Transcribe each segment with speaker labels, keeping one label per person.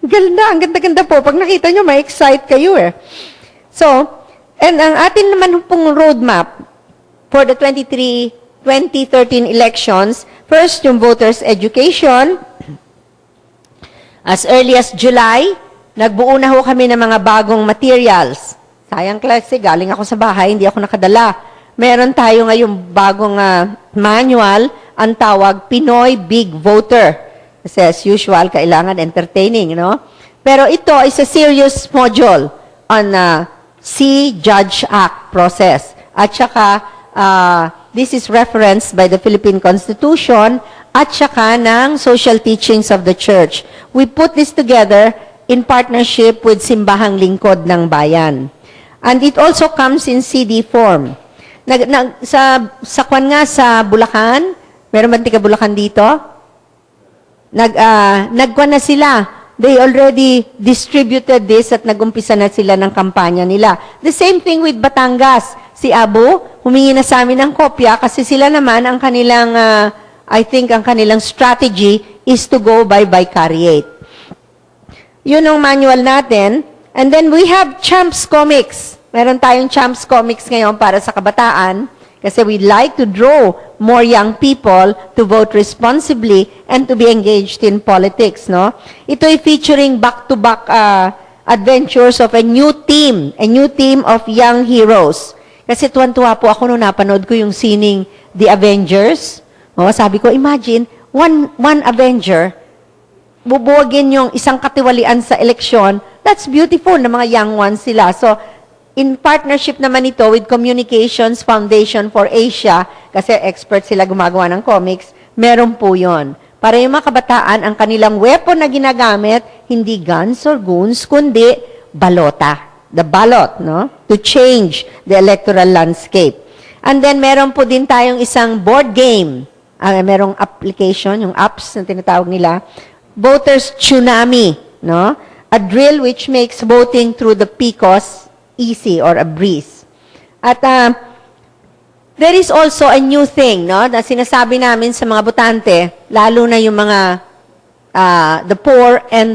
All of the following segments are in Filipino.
Speaker 1: Ganda, ang ganda-ganda po. Pag nakita nyo, may excite kayo eh. So, and ang atin naman pong roadmap for the 2013 elections, first, yung voters' education. As early as July, nagbuo na ho kami ng mga bagong materials. Sayang klase, galing ako sa bahay, hindi ako nakadala. Meron tayo ngayong bagong manual, ang tawag Pinoy Big Voter. Kasi as usual, kailangan entertaining, no? Pero ito is a serious module on See, Judge, Act process. At saka, this is referenced by the Philippine Constitution at saka ng social teachings of the Church. We put this together in partnership with Simbahang Lingkod ng Bayan. And it also comes in CD form. Sa kwan nga sa Bulacan, meron ba tika Bulacan dito? Nagkwan na sila. They already distributed this at nagumpisa na sila ng kampanya nila. The same thing with Batangas. Si Abu, humingi na sa amin ng kopya kasi sila naman ang kanilang, I think ang kanilang strategy is to go by vicariate. Yun ang manual natin. And then we have Champs Comics. Meron tayong Champs Comics ngayon para sa kabataan. Kasi we'd like to draw more young people to vote responsibly and to be engaged in politics, no? Ito ay featuring back-to-back adventures of a new team of young heroes. Kasi tuwan-tuwa po ako nung napanood ko yung sining The Avengers. Oh, sabi ko, imagine, one Avenger, bubuwagin yung isang katiwalian sa eleksyon. That's beautiful na mga young ones sila. So, in partnership naman ito with Communications Foundation for Asia, kasi expert sila gumagawa ng comics, meron po yun. Para yung mga kabataan, ang kanilang weapon na ginagamit, hindi guns or goons, kundi balota. The ballot, no? To change the electoral landscape. And then, meron po din tayong isang board game. Merong application, yung apps na tinatawag nila. Voters Tsunami, no? A drill which makes voting through the PCOS easy or a breeze. At there is also a new thing, no, na sinasabi namin sa mga botante, lalo na yung mga the poor and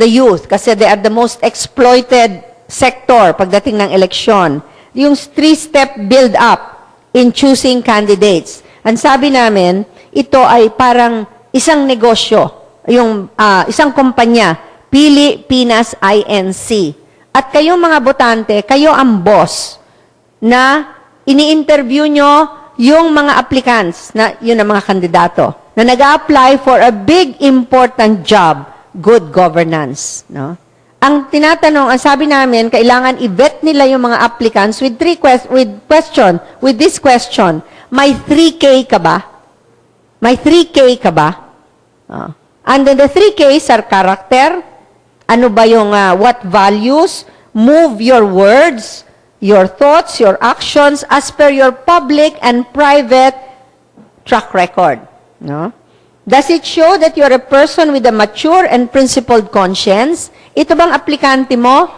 Speaker 1: the youth, kasi they are the most exploited sector pagdating ng eleksyon. Yung 3-step build-up in choosing candidates. Ang sabi namin, ito ay parang isang negosyo, yung isang kumpanya, Pilipinas INC. At kayong mga botante, kayo ang boss na ini-interview nyo yung mga applicants, na yun ang mga kandidato, na nag-a-apply for a big, important job, good governance. No? Ang tinatanong, ang sabi namin, kailangan i-vet nila yung mga applicants with this question, may 3K ka ba? May 3K ka ba? And then the 3Ks are character, ano ba yung what values, move your words, your thoughts, your actions as per your public and private track record. No? Does it show that you're a person with a mature and principled conscience? Ito bang aplikante mo,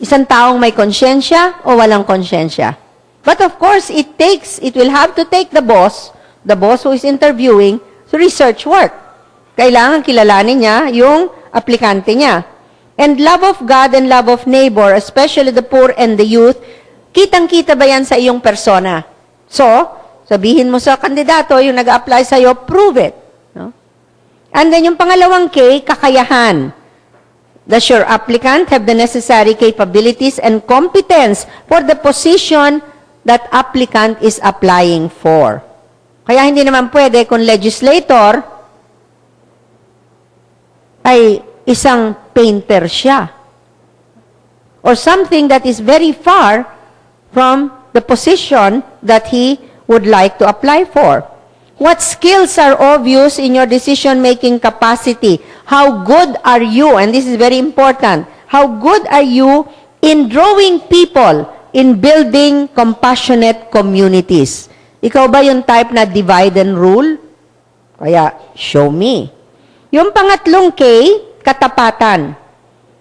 Speaker 1: isang taong may konsyensya o walang konsyensya? But of course, it will have to take the boss who is interviewing, to research work. Kailangan kilalanin niya yung aplikante niya. And love of God and love of neighbor, especially the poor and the youth, kitang-kita ba yan sa iyong persona? So, sabihin mo sa kandidato, yung nag-apply sa'yo, prove it. No? And then yung pangalawang K, kakayahan. Does your applicant have the necessary capabilities and competence for the position that applicant is applying for? Kaya hindi naman pwede kung legislator ay isang painter siya. Or something that is very far from the position that he would like to apply for. What skills are obvious in your decision-making capacity? How good are you? And this is very important. How good are you in drawing people, in building compassionate communities? Ikaw ba yung type na divide and rule? Kaya, show me. Yung pangatlong K, katapatan.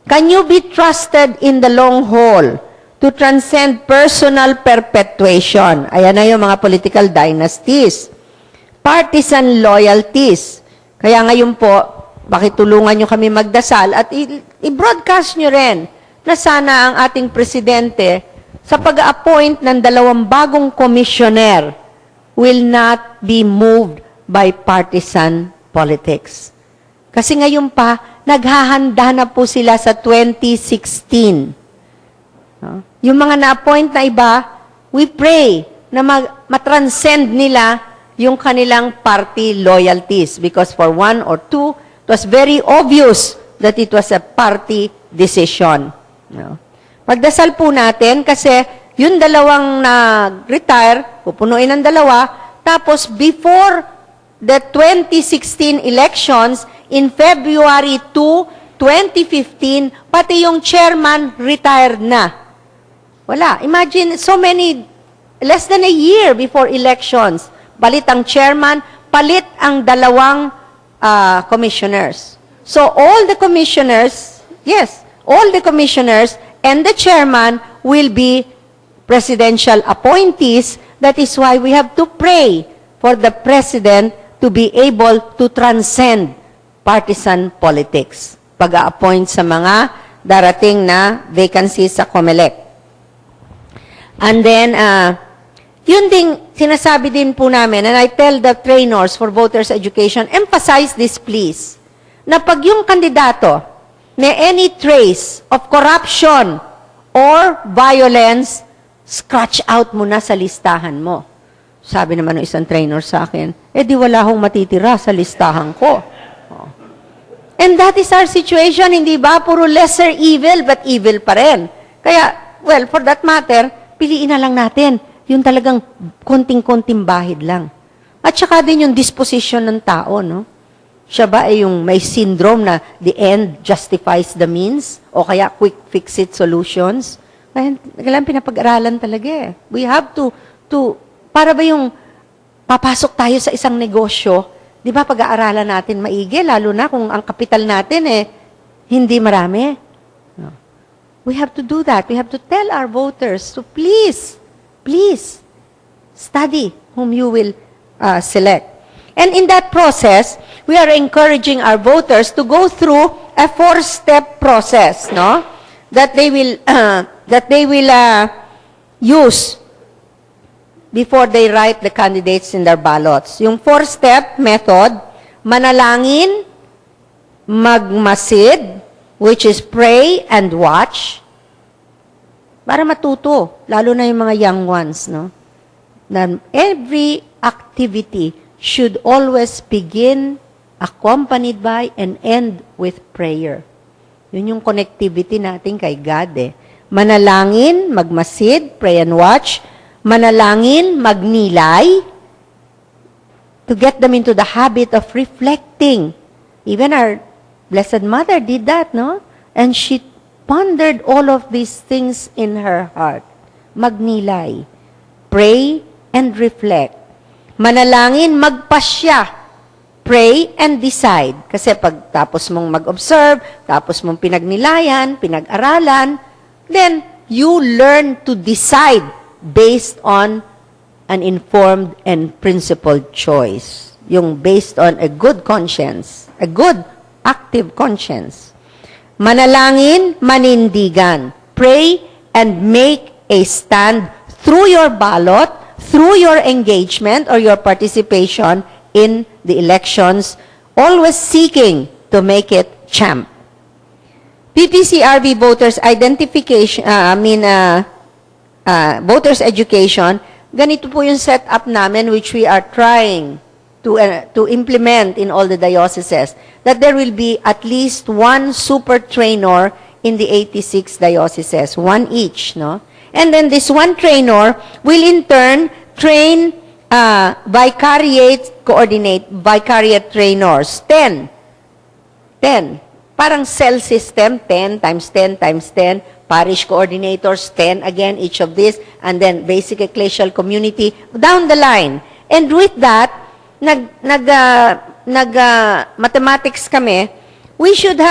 Speaker 1: Can you be trusted in the long haul to transcend personal perpetuation? Ayan na yung mga political dynasties. Partisan loyalties. Kaya ngayon po, pakitulungan nyo kami magdasal at i-broadcast nyo rin na sana ang ating presidente sa pag-appoint ng 2 bagong commissioner will not be moved by partisan politics. Kasi ngayon pa, naghahanda na po sila sa 2016. Yung mga na-appoint na iba, we pray na matranscend nila yung kanilang party loyalties because for 1 or 2, it was very obvious that it was a party decision. Magdasal po natin kasi yung 2 nag-retire, pupunuin ng 2, tapos before the 2016 elections, in February 2, 2015, pati yung chairman retired na. Wala. Imagine, so many, less than a year before elections, palit ang chairman, palit ang 2 commissioners. So all the commissioners, yes, all the commissioners and the chairman will be presidential appointees. That is why we have to pray for the president to be able to transcend partisan politics. Pag-a-appoint sa mga darating na vacancies sa COMELEC. And then, yun ding, sinasabi din po namin, and I tell the trainers for voters education, emphasize this please, na pag yung kandidato may any trace of corruption or violence, scratch out mo na sa listahan mo. Sabi naman ng isang trainer sa akin, di wala akong matitira sa listahan ko. And that is our situation, hindi ba? Puro lesser evil, but evil pa rin. Kaya, well, for that matter, piliin na lang natin yung talagang konting-konting bahid lang. At saka din yung disposition ng tao, no? Siya ba ay yung may syndrome na the end justifies the means? O kaya quick fix-it solutions? Kaya kailangan pinapag-aralan talaga eh. We have to, para ba yung papasok tayo sa isang negosyo, di ba pag-aaralan natin maigi, lalo na kung ang kapital natin hindi marami. No. We have to do that. We have to tell our voters to please study whom you will select. And in that process, we are encouraging our voters to go through a 4-step process, no? That they will use before they write the candidates in their ballots. Yung 4-step method, manalangin, magmasid, which is pray and watch, para matuto, lalo na yung mga young ones, no? Na every activity should always begin, accompanied by, and end with prayer. Yun yung connectivity natin kay God Manalangin, magmasid, pray and watch. Manalangin, magnilay, to get them into the habit of reflecting. Even our Blessed Mother did that, no? And she pondered all of these things in her heart. Magnilay, pray and reflect. Manalangin, magpasya, pray and decide. Kasi pag tapos mong mag-observe, tapos mong pinagnilayan, pinag-aralan, then you learn to decide based on an informed and principled choice. Yung based on a good conscience, a good active conscience. Manalangin, manindigan. Pray and make a stand through your ballot, through your engagement or your participation in the elections, always seeking to make it champ. PPCRV voters identification, voters education, ganito po yung setup namin which we are trying to implement in all the dioceses, that there will be at least 1 super trainer in the 86 dioceses, 1 each, no? And then this 1 trainer will in turn train vicariate trainers, 10. Parang cell system, 10 times 10 times 10, parish coordinators, 10 again, each of this, and then basic ecclesial community, down the line. And with that, mathematics kami, we should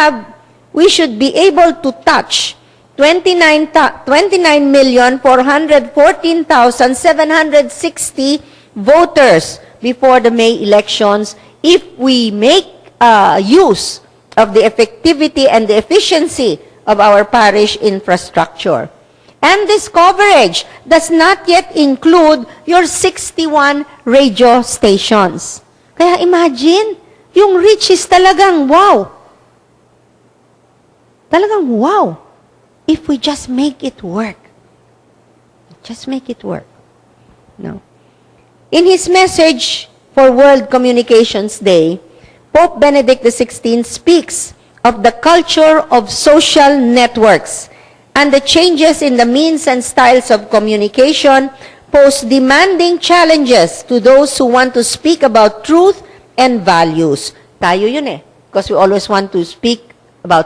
Speaker 1: be able to touch 29,414,760 voters before the May elections if we make use of the effectivity and the efficiency of our parish infrastructure. And this coverage does not yet include your 61 radio stations. Kaya imagine, yung reach is talagang wow. Talagang wow. If we just make it work. Just make it work. No. In his message for World Communications Day, Pope Benedict XVI speaks of the culture of social networks and the changes in the means and styles of communication pose demanding challenges to those who want to speak about truth and values. Tayo yun eh. Because we always want to speak about